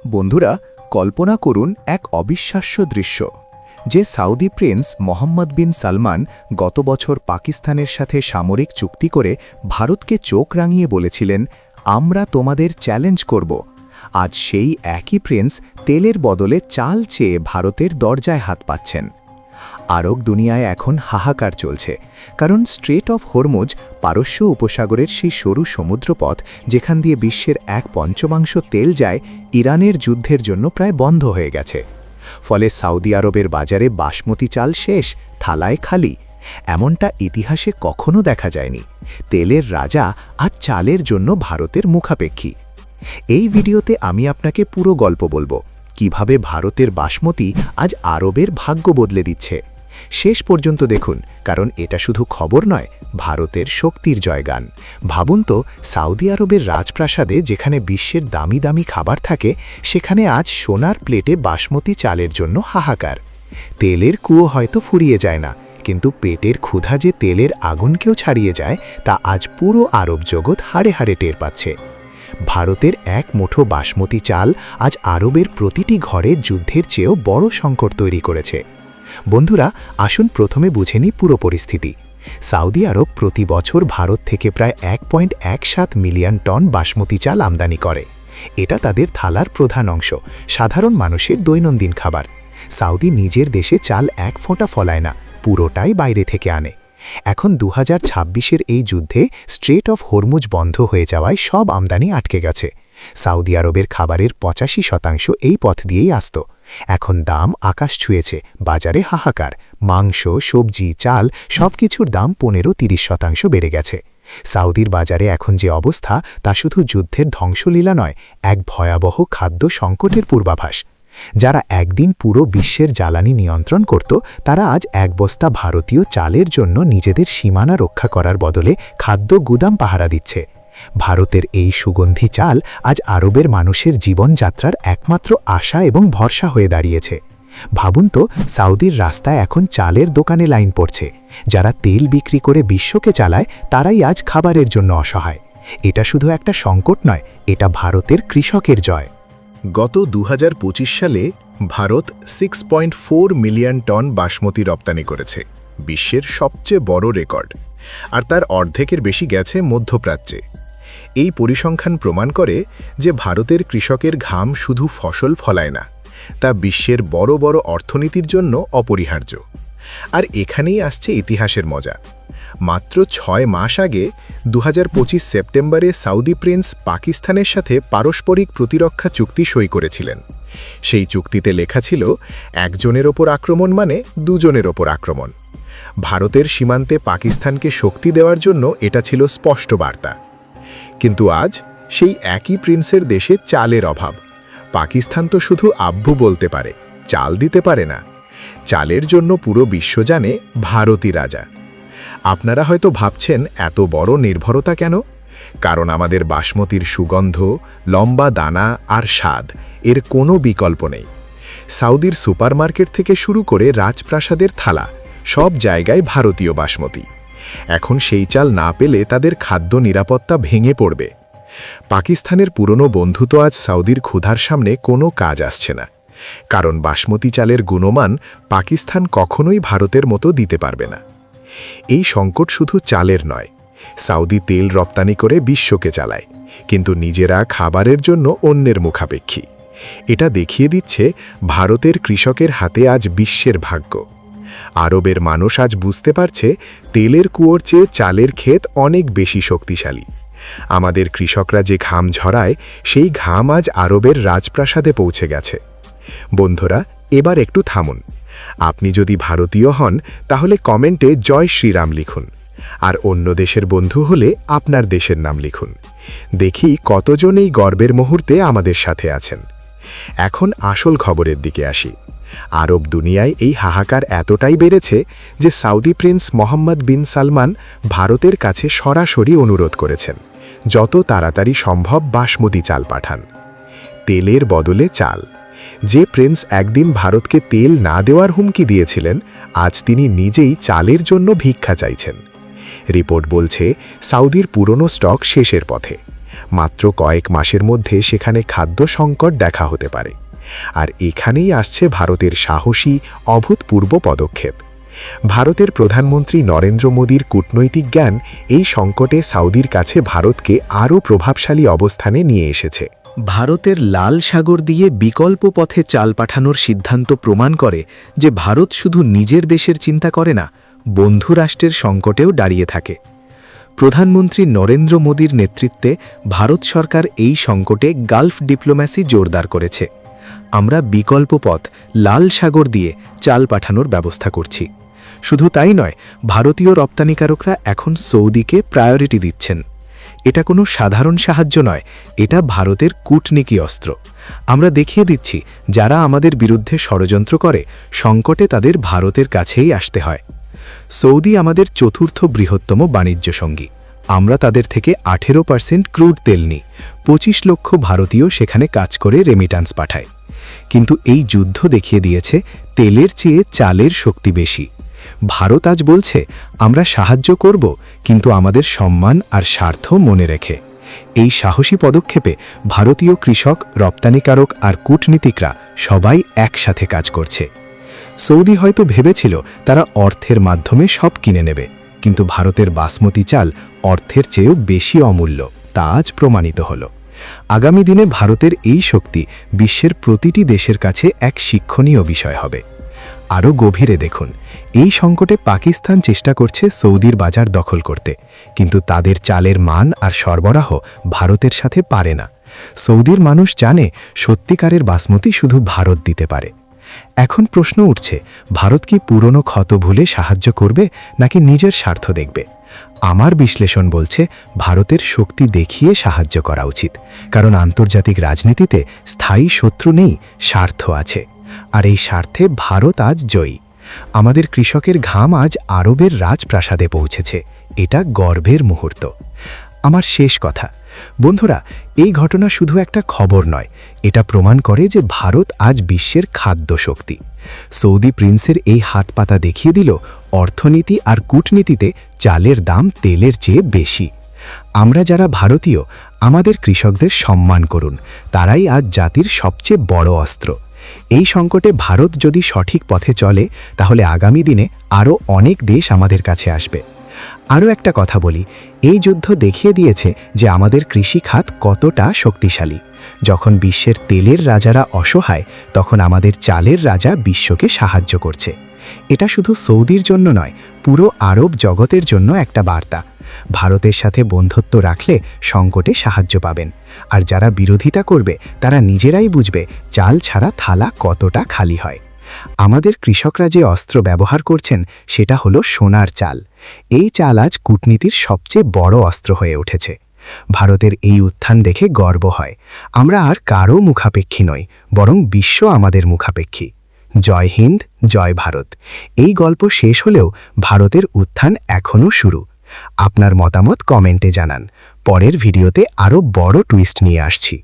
বন্ধুরা, কল্পনা করুন এক অবিশ্বাস্য দৃশ্য যে সাউদি প্রিন্স মোহাম্মদ বিন সালমান গত বছর পাকিস্তানের সাথে সামরিক চুক্তি করে ভারতকে চোখ রাঙিয়ে বলেছিলেন, আমরা তোমাদের চ্যালেঞ্জ করব। আজ সেই একই প্রিন্স তেলের বদলে চাল চেয়ে ভারতের দরজায় হাত পাচ্ছেন। আরব দুনিয়ায় এখন হাহাকার চলছে, কারণ স্ট্রেট অফ হরমুজ, পারস্য উপসাগরের সেই সরু সমুদ্রপথ যেখান দিয়ে বিশ্বের 1/5 তেল যায়, ইরানের যুদ্ধের জন্য প্রায় বন্ধ হয়ে গেছে। ফলে সৌদি আরবের বাজারে বাসমতি চাল শেষ, থালায় খালি। এমনটা ইতিহাসে কখনো দেখা যায়নি। তেলের রাজা আজ চালের জন্য ভারতের মুখাপেক্ষী। এই ভিডিওতে আমি আপনাকে পুরো গল্প বলবো, কিভাবে ভারতের বাসমতি আজ আরবের ভাগ্য বদলে দিচ্ছে। শেষ পর্যন্ত দেখুন, কারণ এটা শুধু খবর নয়, ভারতের শক্তির জয়গান। ভাবুন তো, সৌদি আরবের রাজপ্রাসাদে যেখানে বিশ্বের দামি দামি খাবার থাকে, সেখানে আজ সোনার প্লেটে বাসমতি চালের জন্য হাহাকার। তেলের কুয়ো হয়তো ফুরিয়ে যায় না, কিন্তু পেটের ক্ষুধা যে তেলের আগুনকেও ছাড়িয়ে যায়, তা আজ পুরো আরব জগৎ হাড়ে হাড়ে টের পাচ্ছে। ভারতের এক মুঠো বাসমতি চাল আজ আরবের প্রতিটি ঘরে যুদ্ধের চেয়েও বড় সংকট তৈরি করেছে। বন্ধুরা, আসুন প্রথমে বুঝে নিই পুরো পরিস্থিতি। সৌদি আরব প্রতি বছর ভারত থেকে প্রায় 1.17 মিলিয়ন টন বাসমতি চাল আমদানি করে। এটা তাদের থালার প্রধান অংশ, সাধারণ মানুষের দৈনন্দিন খাবার। সৌদি নিজের দেশে চাল এক ফোঁটা ফলায় না, পুরোটাই বাইরে থেকে আনে। এখন 2026-এর এই যুদ্ধে স্ট্রেট অফ হরমুজ বন্ধ হয়ে যাওয়ায় সব আমদানি আটকে গেছে। সৌদি আরবের খাবারের 85% এই পথ দিয়েই আসত। এখন দাম আকাশ ছুঁয়েছে, বাজারে হাহাকার। মাংস, সবজি, চাল সবকিছুর দাম 15-30% বেড়ে গেছে। সৌদির বাজারে এখন যে অবস্থা, তা শুধু যুদ্ধের ধ্বংসলীলা নয়, এক ভয়াবহ খাদ্য সংকটের পূর্বাভাস। যারা একদিন পুরো বিশ্বের জ্বালানি নিয়ন্ত্রণ করত, তারা আজ এক বস্তা ভারতীয় চালের জন্য নিজেদের সীমানা রক্ষা করার বদলে খাদ্য গুদাম পাহারা দিচ্ছে। ভারতের এই সুগন্ধি চাল আজ আরবের মানুষের জীবনযাত্রার একমাত্র আশা এবং ভরসা হয়ে দাঁড়িয়েছে। ভাবুন তো, সৌদির রাস্তায় এখন চালের দোকানে লাইন পড়ছে। যারা তেল বিক্রি করে বিশ্বকে চালায়, তারাই আজ খাবারের জন্য অসহায়। এটা শুধু একটা সংকট নয়, এটা ভারতের কৃষকের জয়। গত 2025 সালে ভারত 6.4 মিলিয়ন টন বাসমতি রপ্তানি করেছে, বিশ্বের সবচেয়ে বড় রেকর্ড। আর তার অর্ধেকের বেশি গেছে মধ্যপ্রাচ্যে। এই পরিসংখ্যান প্রমাণ করে যে ভারতের কৃষকের ঘাম শুধু ফসল ফলায় না, তা বিশ্বের বড় বড় অর্থনীতির জন্য অপরিহার্য। আর এখানেই আসছে ইতিহাসের মজা। মাত্র 6 মাস আগে 2025 সেপ্টেম্বরে সৌদি প্রিন্স পাকিস্তানের সাথে পারস্পরিক প্রতিরক্ষা চুক্তি সই করেছিলেন। সেই চুক্তিতে লেখা ছিল, একজনের ওপর আক্রমণ মানে দুজনের ওপর আক্রমণ। ভারতের সীমান্তে পাকিস্তানকে শক্তি দেওয়ার জন্য এটা ছিল স্পষ্ট বার্তা। কিন্তু আজ সেই একই প্রিন্সের দেশে চালের অভাব। পাকিস্তান তো শুধু আব্বু বলতে পারে, চাল দিতে পারে না। চালের জন্য পুরো বিশ্ব জানে ভারতই রাজা। আপনারা হয়তো ভাবছেন, এত বড় নির্ভরতা কেন? কারণ আমাদের বাসমতির সুগন্ধ, লম্বা দানা আর স্বাদ, এর কোনো বিকল্প নেই। সৌদির সুপারমার্কেট থেকে শুরু করে রাজপ্রাসাদের থালা, সব জায়গায় ভারতীয় বাসমতি। এখন সেই চাল না পেলে তাদের খাদ্য নিরাপত্তা ভেঙে পড়বে। পাকিস্তানের পুরনো বন্ধু তো আজ সৌদির ক্ষুধার সামনে কোনো কাজ আসছে না, কারণ বাসমতি চালের গুণমান পাকিস্তান কখনোই ভারতের মতো দিতে পারবে না। এই সংকট শুধু চালের নয়, সৌদি তেল রপ্তানি করে বিশ্বকে চালায়, কিন্তু নিজেরা খাবারের জন্য অন্যের মুখাপেক্ষী। এটা দেখিয়ে দিচ্ছে ভারতের কৃষকের হাতে আজ বিশ্বের ভাগ্য। আরবের মানুষ আজ বুঝতে পারছে, তেলের কুয়োর চেয়ে চালের ক্ষেত অনেক বেশি শক্তিশালী। আমাদের কৃষকরা যে ঘাম ঝরায়, সেই ঘাম আজ আরবের রাজপ্রাসাদে পৌঁছে গেছে। বন্ধুরা, এবার একটু থামুন। আপনি যদি ভারতীয় হন, তাহলে কমেন্টে জয় শ্রীরাম লিখুন। আর অন্য দেশের বন্ধু হলে আপনার দেশের নাম লিখুন। দেখি কতজন এই গর্বের মুহূর্তে আমাদের সাথে আছেন। এখন আসল খবরের দিকে আসি। আরব দুনিয়ায় এই হাহাকার এতটাই বেড়েছে যে সৌদি প্রিন্স মোহাম্মদ বিন সালমান ভারতের কাছে সরাসরি অনুরোধ করেছেন, যত তাড়াতাড়ি সম্ভব বাসমতি চাল পাঠান। তেলের বদলে চাল। যে প্রিন্স একদিন ভারতকে তেল না দেওয়ার হুমকি দিয়েছিলেন, আজ তিনি নিজেই চালের জন্য ভিক্ষা চাইছেন। রিপোর্ট বলছে, সৌদির পুরনো স্টক শেষের পথে। মাত্র কয়েক মাসের মধ্যে সেখানে খাদ্য সংকট দেখা হতে পারে। আর এখানেই আসছে ভারতের সাহসী অভূতপূর্ব পদক্ষেপ। ভারতের প্রধানমন্ত্রী নরেন্দ্র মোদীর কূটনৈতিক জ্ঞান এই সংকটে সৌদির কাছে ভারতকে আরও প্রভাবশালী অবস্থানে নিয়ে এসেছে। ভারতের লাল সাগর দিয়ে বিকল্প পথে চাল পাঠানোর সিদ্ধান্ত প্রমাণ করে যে ভারত শুধু নিজের দেশের চিন্তা করে না, বন্ধু রাষ্ট্রের সংকটেও দাঁড়িয়ে থাকে। প্রধানমন্ত্রী নরেন্দ্র মোদীর নেতৃত্বে ভারত সরকার এই সংকটে গালফ ডিপ্লোম্যাসি জোরদার করেছে। আমরা বিকল্প পথ লাল সাগর দিয়ে চাল পাঠানোর ব্যবস্থা করছি। শুধু তাই নয়, ভারতীয় রপ্তানিকারকরা এখন সৌদিকে প্রায়োরিটি দিচ্ছেন। এটা কোনো সাধারণ সাহায্য নয়, এটা ভারতের কূটনীতি অস্ত্র। আমরা দেখিয়ে দিচ্ছি যারা আমাদের বিরুদ্ধে ষড়যন্ত্র করে, সংকটে তাদের ভারতের কাছেই আসতে হয়। সৌদি আমাদের চতুর্থ বৃহত্তম বাণিজ্য সঙ্গী। আমরা তাদের থেকে 18% ক্রুড তেল নিই। 25 লক্ষ ভারতীয় সেখানে কাজ করে রেমিটান্স পাঠায়। কিন্তু এই যুদ্ধ দেখিয়ে দিয়েছে তেলের চেয়ে চালের শক্তি বেশি। ভারত আজ বলছে আমরা সাহায্য করব, কিন্তু আমাদের সম্মান আর স্বার্থ মনে রেখে। এই সাহসী পদক্ষেপে ভারতীয় কৃষক, রপ্তানিকারক আর কূটনীতিকরা সবাই একসাথে কাজ করছে। সৌদি হয়তো ভেবেছিল তারা অর্থের মাধ্যমে সব কিনে নেবে, কিন্তু ভারতের বাসমতি চাল অর্থের চেয়েও বেশি অমূল্য, তা আজ প্রমাণিত হল। আগামী দিনে ভারতের এই শক্তি বিশ্বের প্রতিটি দেশের কাছে এক শিক্ষণীয় বিষয় হবে। আরও গভীরে দেখুন, এই সংকটে পাকিস্তান চেষ্টা করছে সৌদির বাজার দখল করতে, কিন্তু তাদের চালের মান আর সরবরাহ ভারতের সাথে পারে না। সৌদির মানুষ জানে সত্যিকারের বাসমতি শুধু ভারত দিতে পারে। এখন প্রশ্ন উঠছে, ভারত কি পুরনো ক্ষত ভুলে সাহায্য করবে নাকি নিজের স্বার্থ দেখবে? আমার বিশ্লেষণ বলছে ভারতের শক্তি দেখিয়ে সাহায্য করা উচিত, কারণ আন্তর্জাতিক রাজনীতিতে স্থায়ী শত্রু নেই, স্বার্থ আছে। আর এই স্বার্থে ভারত আজ জয়ী। আমাদের কৃষকের ঘাম আজ আরবের রাজপ্রাসাদে পৌঁছেছে। এটা গর্বের মুহূর্ত। আমার শেষ কথা, বন্ধুরা, এই ঘটনা শুধু একটা খবর নয়, এটা প্রমাণ করে যে ভারত আজ বিশ্বের খাদ্য শক্তি। সৌদি প্রিন্সের এই হাত পাতা দেখিয়ে দিল অর্থনীতি আর কূটনীতিতে চালের দাম তেলের চেয়ে বেশি। আমরা যারা ভারতীয়, আমাদের কৃষকদের সম্মান করুন, তারাই আজ জাতির সবচেয়ে বড় অস্ত্র। এই সংকটে ভারত যদি সঠিক পথে চলে, তাহলে আগামী দিনে আরও অনেক দেশ আমাদের কাছে আসবে। আরও একটা কথা বলি, এই যুদ্ধ দেখিয়ে দিয়েছে যে আমাদের কৃষি খাত কতটা শক্তিশালী। যখন বিশ্বের তেলের রাজারা অসহায়, তখন আমাদের চালের রাজা বিশ্বকে সাহায্য করছে। এটা শুধু সৌদির জন্য নয়, পুরো আরব জগতের জন্য একটা বার্তা। ভারতের সাথে বন্ধুত্ব রাখলে সংকটে সাহায্য পাবেন, আর যারা বিরোধিতা করবে তারা নিজেরাই বুঝবে চাল ছাড়া থালা কতটা খালি হয়। আমাদের কৃষকরা যে অস্ত্র ব্যবহার করছেন সেটা হলো সোনার চাল। এই চাল আজ কূটনীতির সবচেয়ে বড় অস্ত্র হয়ে উঠেছে। ভারতের এই উত্থান দেখে গর্ব হয়। আমরা আর কারও মুখাপেক্ষী নই, বরং বিশ্ব আমাদের মুখাপেক্ষী। জয় হিন্দ, জয় ভারত। এই গল্প শেষ হলেও ভারতের উত্থান এখনও শুরু। আপনার মতামত কমেন্টে জানান। পরের ভিডিওতে আরও বড় টুইস্ট নিয়ে আসছি।